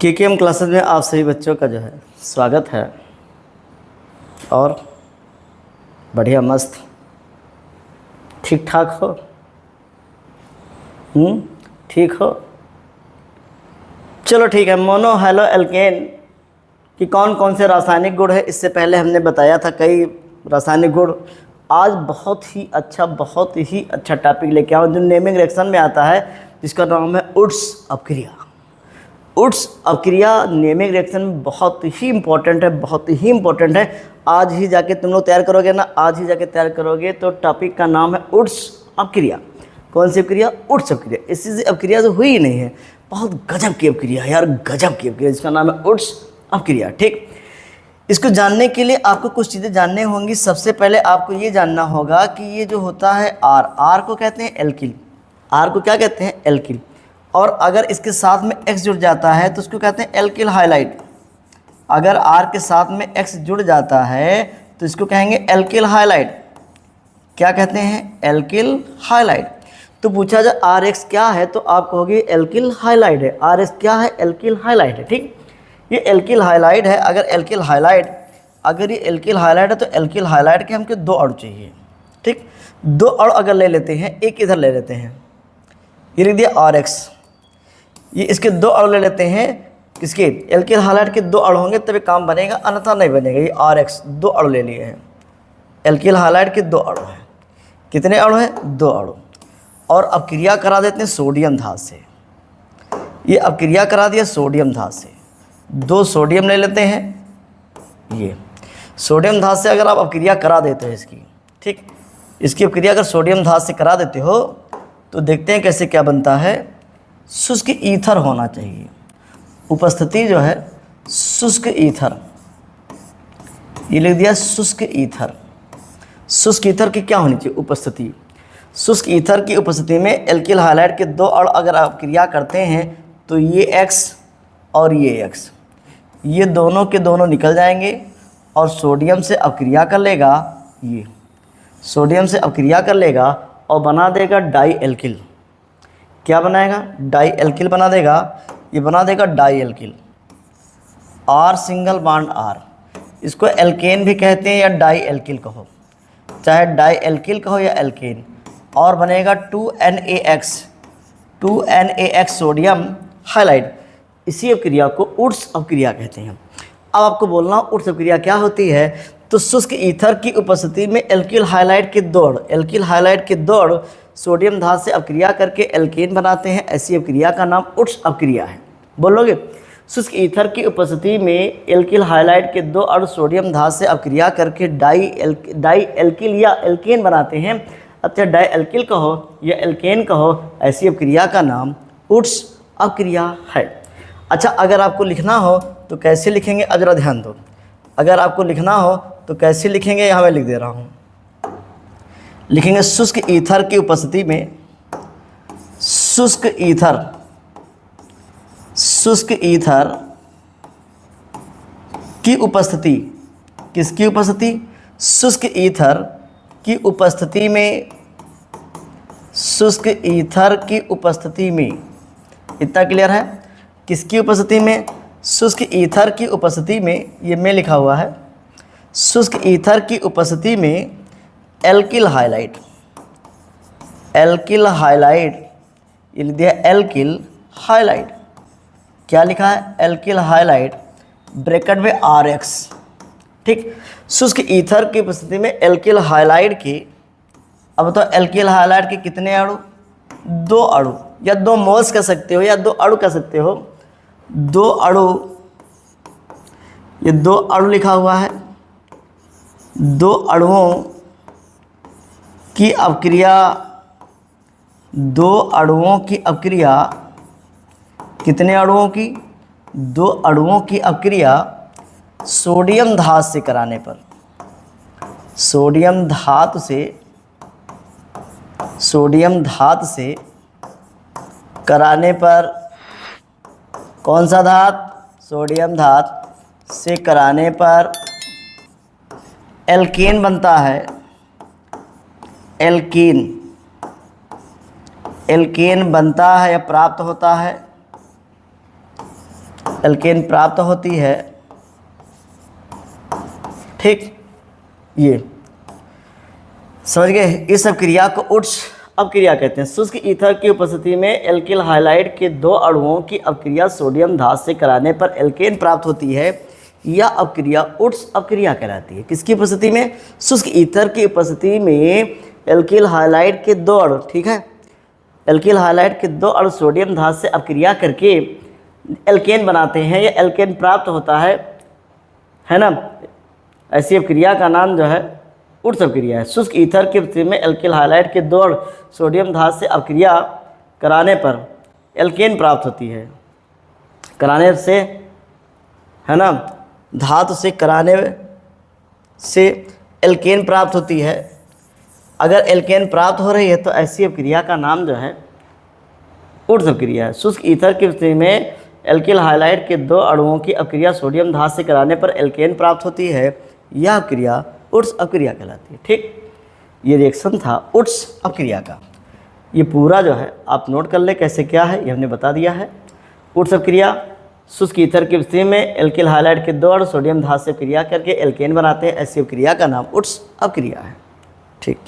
KKM classes में आप सभी बच्चों का जो है स्वागत है। और बढ़िया मस्त ठीक ठाक हो? ठीक हो? चलो ठीक है। मोनो हैलो एल्केन कि कौन कौन से रासायनिक गुण है, इससे पहले हमने बताया था कई रासायनिक गुण। आज बहुत ही अच्छा टॉपिक लेके आओ जो नेमिंग रिएक्शन में आता है, जिसका नाम है उड्स अपक्रिया। उड्स अपक्रिया नेमिंग रिएक्शन में बहुत ही इम्पोर्टेंट है। आज ही जाके तुम लोग तैयार करोगे ना, आज ही जाके तैयार करोगे तो टॉपिक का नाम है उड्स अपक्रिया। कौन सी अपक्रिया? उड्स अपक्रिया। इसी से अपक्रिया जो हुई ही नहीं है, बहुत गजब की अपक्रिया है यार, गजब की अपक्रिया, जिसका नाम है उड्स अपक्रिया। ठीक, इसको जानने के लिए आपको कुछ चीज़ें जानने होंगी। सबसे पहले आपको ये जानना होगा कि ये जो होता है आर को कहते हैं एल्किल। आर को क्या कहते हैं? एल्किल। और अगर इसके साथ में एक्स जुड़ जाता है तो उसको कहते हैं एल्किल हाइलाइड। अगर आर के साथ में एक्स जुड़ जाता है तो इसको कहेंगे एल्किल हाइलाइड। क्या कहते हैं? Alkyl halide. तो पूछा जाए आर एक्स क्या है तो आप कहोगे एल्किल हाइलाइड है। आर एक्स क्या है? एल्किल हाइलाइड है। ठीक, ये एल्किल हाइलाइड है। अगर ये एल्किल हाइलाइड है तो एल्किल हाइलाइड के हमको दो अणु चाहिए। ठीक, दो अणु अगर ले लेते हैं, एक इधर ले लेते हैं, ये लिख दिया आर एक्स। ये इसके दो अणु ले लेते हैं, किसके? एल्किल हाइलाइड के दो अणु होंगे तभी काम बनेगा, अन्यथा नहीं बनेगा। ये आर एक्स दो अणु ले लिए हैं, एल्किल हाइलाइड के दो अणु हैं। कितने अणु हैं? दो अणु। और अब क्रिया करा देते हैं सोडियम धात से। ये अब क्रिया करा दिया सोडियम धात से, दो सोडियम ले लेते हैं। ये सोडियम धात से अगर आप अपक्रिया करा देते हो इसकी, ठीक, इसकी अपक्रिया अगर सोडियम धात से करा देते हो तो देखते हैं कैसे क्या बनता है। शुष्क ईथर होना चाहिए, उपस्थिति जो है शुष्क ईथर, ये लिख दिया शुष्क ईथर। शुष्क ईथर की क्या होनी चाहिए? उपस्थिति। शुष्क ईथर की उपस्थिति में एल्किल हाइलाइड के दो अणु अगर आप क्रिया करते हैं तो ये एक्स और ये एक्स, ये दोनों के दोनों निकल जाएंगे और सोडियम से अपक्रिया कर लेगा। ये सोडियम से अपक्रिया कर लेगा और बना देगा डाई एल्किल। क्या बनाएगा? डाई एल्किल बना देगा। ये बना देगा dialkyl, R single bond R. इसको एल्केन भी कहते हैं या डाई एल्किल कहो, चाहे डाई एल्किल कहो या एल्केन। और बनेगा 2NaX, 2NaX सोडियम हाइलाइड। इसी अपक्रिया को उड्स अपक्रिया कहते हैं। अब आपको बोलना उड्स अपक्रिया क्या होती है। तो शुष्क ईथर की उपस्थिति में एल्किल हाइलाइड के दो अणु सोडियम धात से अपक्रिया करके एल्केन बनाते हैं। ऐसी अपक्रिया का नाम उड्स अपक्रिया है। बोलोगे? शुष्क ईथर की उपस्थिति में एल्किल हाइलाइड के दो अणु सोडियम धात से अपक्रिया करके डाई एल्किल या एल्केन बनाते हैं। अब चाहे डाई एल्किल कहो या एल्केन कहो, ऐसी अपक्रिया का नाम उड्स अपक्रिया है। अच्छा, अगर आपको लिखना हो तो कैसे लिखेंगे? अगर ध्यान दो, अगर आपको लिखना हो तो कैसे लिखेंगे? यहाँ मैं लिख दे रहा हूँ। लिखेंगे शुष्क ईथर की उपस्थिति में, शुष्क ईथर की उपस्थिति, किसकी उपस्थिति? शुष्क ईथर की उपस्थिति में, शुष्क ईथर की उपस्थिति में। इतना क्लियर है? किसकी उपस्थिति में? शुष्क ईथर की उपस्थिति में। ये में लिखा हुआ है, शुष्क ईथर की उपस्थिति में एल्किल हाइलाइड, ये लिख दिया एल्किल हाइलाइड। क्या लिखा है? एल्किल हाइलाइड, ब्रैकेट में आर एक्स। ठीक, शुष्क ईथर की उपस्थिति में एल्किल हाइलाइड के, अब तो एल्किल हाइलाइड के कितने अणु? दो अणु, या दो मोल्स कह सकते हो या दो अणु कह सकते हो। दो अणु, ये दो अणु लिखा हुआ है। दो अणुओं की अपक्रिया, दो अणुओं की अपक्रिया, कितने अणुओं की? दो अणुओं की अपक्रिया सोडियम धात से कराने पर, सोडियम धात से कराने पर, कौन सा धात? सोडियम धात से कराने पर एल्केन बनता है। एल्केन बनता है या प्राप्त होता है। एल्केन प्राप्त होती है, ठीक। ये समझ गए। इस अपक्रिया को उच्च अपक्रिया कहते हैं। शुष्क ईथर की उपस्थिति में एल्किल हाइलाइड के 2 अणुओं की अपक्रिया सोडियम धात से कराने पर एल्केन प्राप्त होती है। यह अपक्रिया उच्च अपक्रिया कहलाती है। किसकी उपस्थिति में? शुष्क ईथर की उपस्थिति में एल्किल हाइलाइड के 2 अणु, ठीक है, एल्किल हाइलाइड के 2 अणु सोडियम धात से अपक्रिया करके एल्केन बनाते हैं, या एल्केन प्राप्त होता है ना। ऐसी अपक्रिया का नाम जो है उच्च अपक्रिया है। शुष्क ईथर की उपस्थिति में एल्किल हाइलाइड के 2 अणु सोडियम धात से अपक्रिया कराने पर एल्केन प्राप्त होती है। कराने से, है ना, धातु से कराने से एल्केन प्राप्त होती है। अगर एल्केन प्राप्त हो रही है तो ऐसी अपक्रिया का नाम जो है उच्च अपक्रिया है। शुष्क ईथर की स्थिति में एल्किल हाइलाइड के 2 अणुओं की अपक्रिया सोडियम धात से कराने पर एल्केन प्राप्त होती है। यह अपक्रिया उच्च अपक्रिया कहलाती है, ठीक। ये रिएक्शन था उच्च अपक्रिया का। ये पूरा जो है आप नोट कर ले कैसे क्या है, ये हमने बता दिया है। उच्च अपक्रिया, शुष्क ईथर की स्थिति में एल्किल हाइलाइड के 2 अणु सोडियम धात से क्रिया करके एल्केन बनाते हैं। ऐसी अपक्रिया का नाम उच्च अपक्रिया है, ठीक।